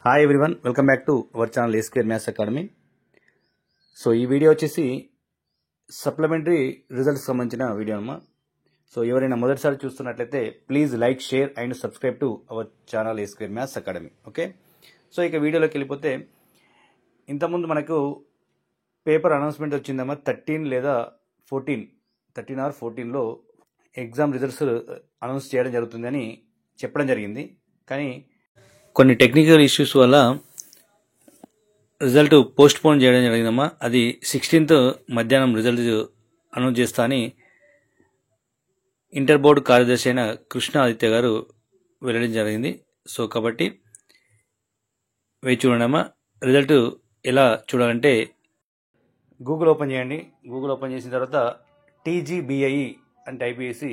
Hi everyone, welcome back to our channel A² maths academy. So ఈ video వచ్చేసి supplementary results సంబంధించిన video అమ్మా. So ఎవరైనా మొదటిసారి చూస్తున్నట్లయితే please like, share and subscribe to our channel A² maths academy. Okay, so ఇక వీడియోలోకి వెళ్ళిపోతే ఇంతకుముందు మనకు పేపర్ అనౌన్స్మెంట్ వచ్చిందమ్మా. 13 లేదా 13 or 14లో ఎగ్జామ్ రిజల్ట్స్ అనౌన్స్ చేయడం జరుగుతుందని చెప్పడం జరిగింది. కానీ కొన్ని టెక్నికల్ ఇష్యూస్ వల్ల రిజల్ట్ పోస్ట్ పోన్ చేయడం జరిగిందమ్మా. అది 16th మధ్యాహ్నం రిజల్ట్ అనౌన్స్ చేస్తా అని ఇంటర్ బోర్డు కార్యదర్శి అయిన కృష్ణ ఆదిత్య గారు వెల్లడించడం జరిగింది. సో కాబట్టి వేచి చూడండమ్మా. రిజల్ట్ ఎలా చూడాలంటే గూగుల్ ఓపెన్ చేయండి. గూగుల్ ఓపెన్ చేసిన తర్వాత TGBIE అని టైప్ చేసి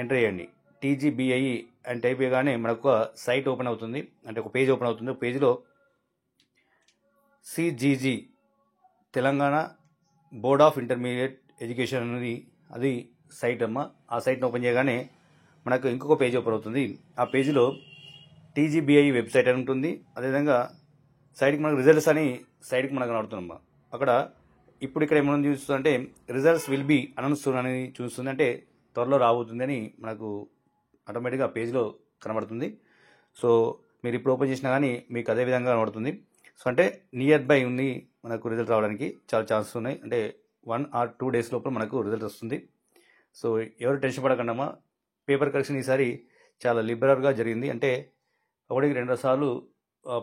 ఎంటర్ చేయండి. TGBIE అని టైప్ చేయగానే మనకు ఒక సైట్ ఓపెన్ అవుతుంది, అంటే ఒక పేజ్ ఓపెన్ అవుతుంది. పేజ్లో CGG Telangana board of intermediate education అనేది అది సైట్ అమ్మ. ఆ సైట్ని ఓపెన్ చేయగానే మనకు ఇంకొక పేజ్ ఓపెన్ అవుతుంది. ఆ పేజీలో TGBIE వెబ్సైట్ అని ఉంటుంది. అదేవిధంగా సైట్కి మనకు రిజల్ట్స్ అని సైట్కి మనకు కనబడుతుందమ్మా. అక్కడ ఇప్పుడు ఇక్కడ ఏమైనా చూస్తుందంటే రిజల్ట్స్ విల్ బి అనౌన్స్ అని చూస్తుంది, అంటే త్వరలో రాబోతుందని మనకు ఆటోమేటిక్గా పేజ్లో కనబడుతుంది. సో మీరు ఇప్పుడు ఓపెన్ చేసినా కానీ మీకు అదే విధంగా కనబడుతుంది. సో అంటే నియర్ బై ఉంది మనకు రిజల్ట్ రావడానికి చాలా ఛాన్సెస్ ఉన్నాయి. అంటే 1 or 2 days లోపల మనకు రిజల్ట్ వస్తుంది. సో ఎవరు టెన్షన్ పడకండమ్మా. పేపర్ కరెక్షన్ ఈసారి చాలా లిబరల్గా జరిగింది. అంటే ఒకటికి 2 సార్లు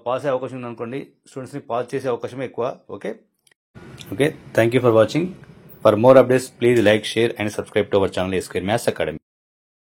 పాస్ అయ్యే అవకాశం ఉందనుకోండి, స్టూడెంట్స్ని పాస్ చేసే అవకాశమే ఎక్కువ. Okay, thank you for watching. For more updates please like, share and subscribe to our channel A² maths academy.